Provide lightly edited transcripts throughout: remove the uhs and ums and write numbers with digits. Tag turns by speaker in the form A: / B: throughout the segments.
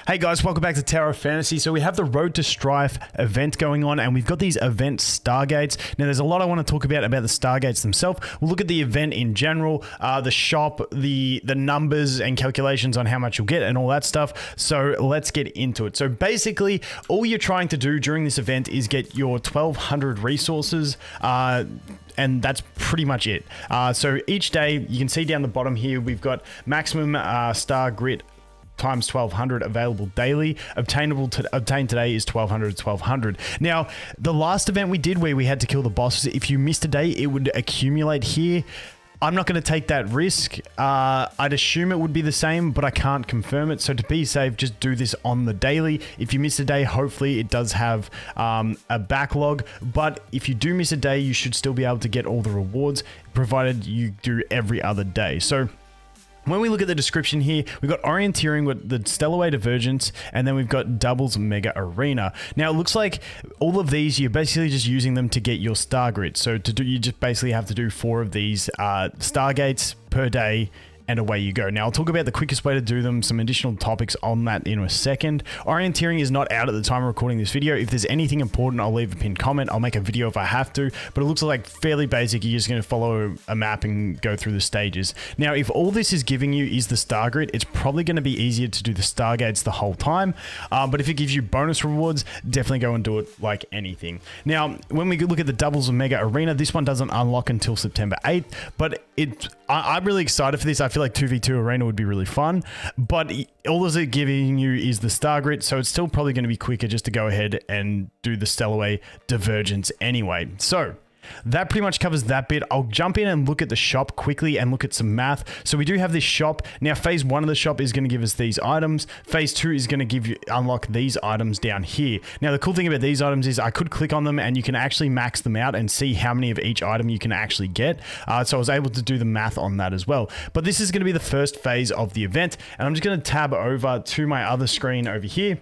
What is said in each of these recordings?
A: Hey guys, welcome back to Tower of Fantasy. So we have the Road to Strife event going on, and we've got these event Stargates. Now there's a lot I want to talk about the Stargates themselves. We'll look at the event in general, the shop, the numbers and calculations on how much you'll get and all that stuff. So let's get into it. So basically, all you're trying to do during this event is get your 1200 resources, and that's pretty much it. So each day, you can see down the bottom here, we've got maximum star grit times 1200 available daily. Obtained today is 1200. Now, the last event we did where we had to kill the bosses, if you missed a day, it would accumulate here. I'm not going to take that risk. I'd assume it would be the same, but I can't confirm it. So to be safe, just do this on the daily. If you miss a day, hopefully it does have a backlog. But if you do miss a day, you should still be able to get all the rewards, provided you do every other day. So when we look at the description here, we've got Orienteering with the Stellarway Divergence, and then we've got Doubles Mega Arena. Now, it looks like all of these, you're basically just using them to get your Star Grid. So you just basically have to do 4 of these Stargates per day, and away you go. Now, I'll talk about the quickest way to do them, some additional topics on that in a second. Orienteering is not out at the time of recording this video. If there's anything important, I'll leave a pinned comment. I'll make a video if I have to, but it looks like fairly basic. You're just going to follow a map and go through the stages. Now, if all this is giving you is the Star Grid, it's probably going to be easier to do the Stargates the whole time, but if it gives you bonus rewards, definitely go and do it like anything. Now, when we look at the Doubles of Mega Arena, this one doesn't unlock until September 8th, but I'm really excited for this. I feel like 2v2 Arena would be really fun, but all it's giving you is the Star Grid, so it's still probably going to be quicker just to go ahead and do the Stellarway Divergence anyway. So that pretty much covers that bit. I'll jump in and look at the shop quickly and look at some math. So we do have this shop. Now, phase 1 of the shop is going to give us these items. Phase 2 is going to unlock these items down here. Now, the cool thing about these items is I could click on them and you can actually max them out and see how many of each item you can actually get. So I was able to do the math on that as well. But this is going to be the first phase of the event. And I'm just going to tab over to my other screen over here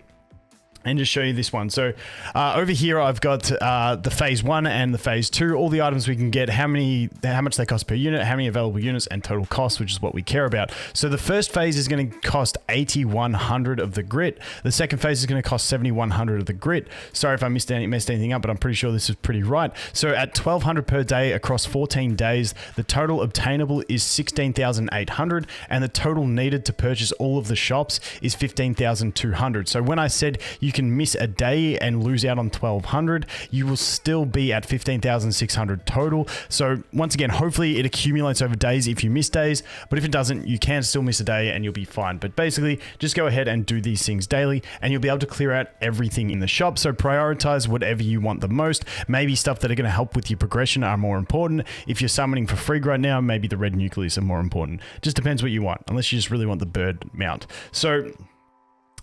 A: and just show you this one. So over here, I've got the phase 1 and the phase 2, all the items we can get, how much they cost per unit, how many available units, and total cost, which is what we care about. So the first phase is going to cost 8100 of the grit. The second phase is going to cost 7100 of the grit. Sorry if I messed anything up, but I'm pretty sure this is pretty right. So at 1200 per day across 14 days, the total obtainable is 16,800, and the total needed to purchase all of the shops is 15,200. So when I said you can miss a day and lose out on 1200, you will still be at 15,600 total. So once again, hopefully it accumulates over days if you miss days, but if it doesn't, you can still miss a day and you'll be fine. But basically, just go ahead and do these things daily and you'll be able to clear out everything in the shop. So prioritize whatever you want the most. Maybe stuff that are going to help with your progression are more important. If you're summoning for free right now, maybe the red nucleus are more important. Just depends what you want, unless you just really want the bird mount. So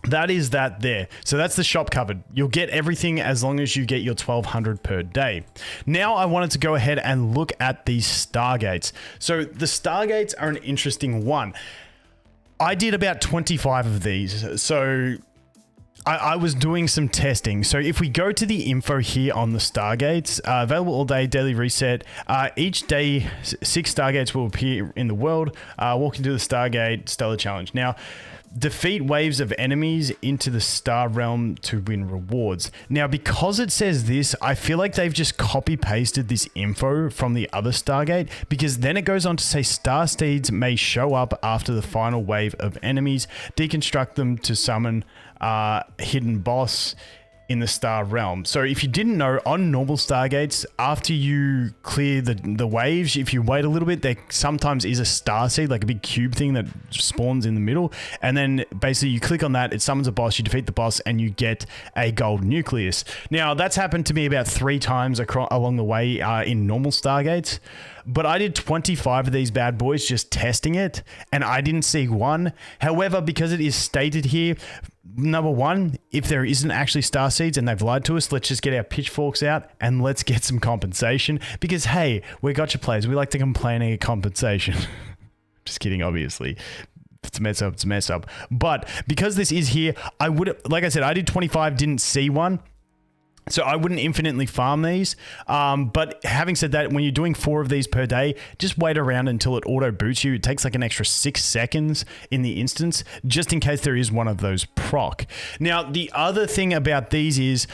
A: that is that there. So that's the shop covered. You'll get everything as long as you get your 1200 per day. Now I wanted to go ahead and look at these Stargates. So the Stargates are an interesting one. I did about 25 of these. So I was doing some testing. So if we go to the info here on the Stargates, available all day, daily reset. Each day, 6 Stargates will appear in the world. Walk into the Stargate Stellar Challenge. Now, defeat waves of enemies into the Star Realm to win rewards. Now, because it says this, I feel like they've just copy-pasted this info from the other Stargate, because then it goes on to say Star Steeds may show up after the final wave of enemies. Deconstruct them to summon hidden boss in the Star Realm. So if you didn't know, on normal Stargates, after you clear the waves, if you wait a little bit, there sometimes is a star seed, like a big cube thing that spawns in the middle. And then basically you click on that, it summons a boss, you defeat the boss, and you get a gold nucleus. Now, that's happened to me about 3 times along the way in normal Stargates. But I did 25 of these bad boys just testing it, and I didn't see one. However, because it is stated here, number 1, if there isn't actually star seeds and they've lied to us, let's just get our pitchforks out and let's get some compensation. Because, hey, we're gotcha players. We like to complain and get compensation. Just kidding, obviously. If it's a mess up, it's a mess up. But because this is here, I would, like I said, I did 25, didn't see one. So I wouldn't infinitely farm these. But having said that, when you're doing 4 of these per day, just wait around until it auto boots you. It takes like an extra 6 seconds in the instance, just in case there is one of those proc. Now, the other thing about these is,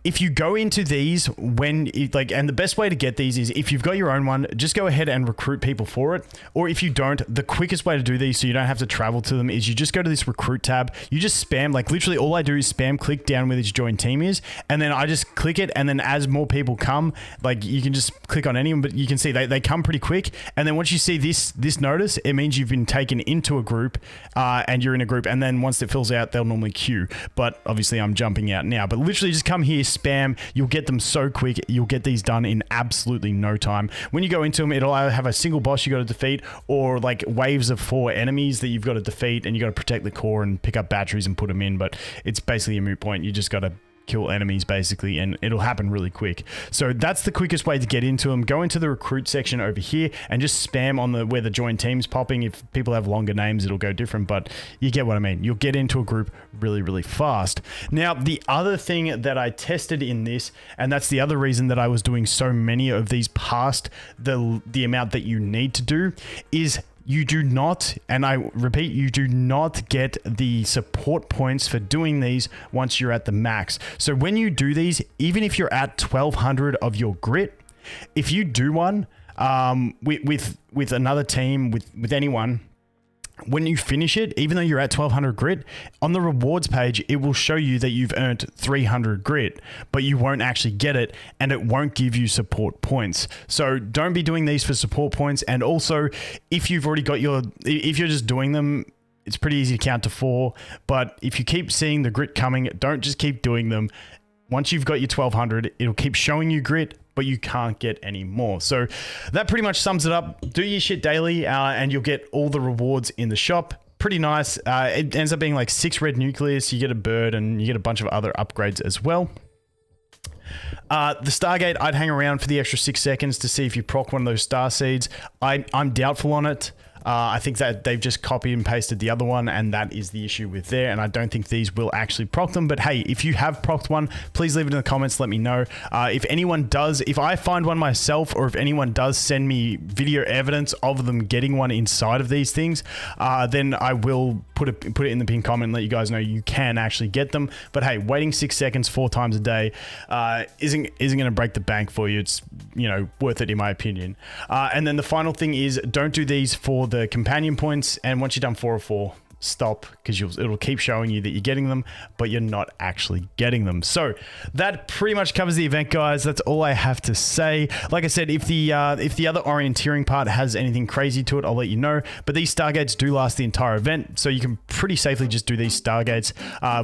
A: if you go into these and the best way to get these is if you've got your own one, just go ahead and recruit people for it. Or if you don't, the quickest way to do these so you don't have to travel to them is you just go to this recruit tab. You just spam, like literally all I do is spam click down where this join team is. And then I just click it. And then as more people come, like you can just click on any of them, but you can see they come pretty quick. And then once you see this notice, it means you've been taken into a group and you're in a group. And then once it fills out, they'll normally queue. But obviously I'm jumping out now, but literally just come here, spam, you'll get them so quick. You'll get these done in absolutely no time. When you go into them, it'll either have a single boss you got to defeat or like waves of 4 enemies that you've got to defeat, and you got to protect the core and pick up batteries and put them in. But it's basically a moot point. You just got to kill enemies basically, and it'll happen really quick. So that's the quickest way to get into them. Go into the recruit section over here and just spam on where the join team's popping. If people have longer names, it'll go different, but you get what I mean. You'll get into a group really, really fast. Now, the other thing that I tested in this, and that's the other reason that I was doing so many of these past the amount that you need to do, is you do not, and I repeat, you do not get the support points for doing these once you're at the max. So when you do these, even if you're at 1200 of your grit, if you do one with another team, with anyone, when you finish it, even though you're at 1200 grit, on the rewards page, it will show you that you've earned 300 grit, but you won't actually get it, and it won't give you support points. So don't be doing these for support points. And also, if you've already got if you're just doing them, it's pretty easy to count to 4. But if you keep seeing the grit coming, don't just keep doing them. Once you've got your 1200, it'll keep showing you grit, but you can't get any more. So that pretty much sums it up. Do your shit daily and you'll get all the rewards in the shop. Pretty nice. It ends up being like 6 red nucleus. You get a bird and you get a bunch of other upgrades as well. The Stargate, I'd hang around for the extra 6 seconds to see if you proc one of those star seeds. I'm doubtful on it. I think that they've just copied and pasted the other one, and that is the issue with there. And I don't think these will actually proc them. But hey, if you have procced one, please leave it in the comments. Let me know. If anyone does, if I find one myself, or if anyone does send me video evidence of them getting one inside of these things, then I will put it in the pinned comment and let you guys know you can actually get them. But hey, waiting 6 seconds 4 times a day isn't going to break the bank for you. It's, worth it in my opinion. And then the final thing is, don't do these for the companion points, and once you've done 4 of 4, stop, because it'll keep showing you that you're getting them, but you're not actually getting them. So that pretty much covers the event, guys. That's all I have to say. Like I said, if the other orienteering part has anything crazy to it, I'll let you know. But these Stargates do last the entire event, so you can pretty safely just do these Stargates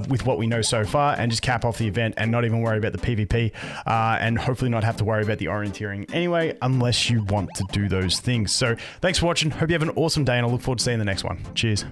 A: with what we know so far, and just cap off the event and not even worry about the PvP, and hopefully not have to worry about the orienteering anyway, unless you want to do those things. So thanks for watching. Hope you have an awesome day, and I look forward to seeing you in the next one. Cheers.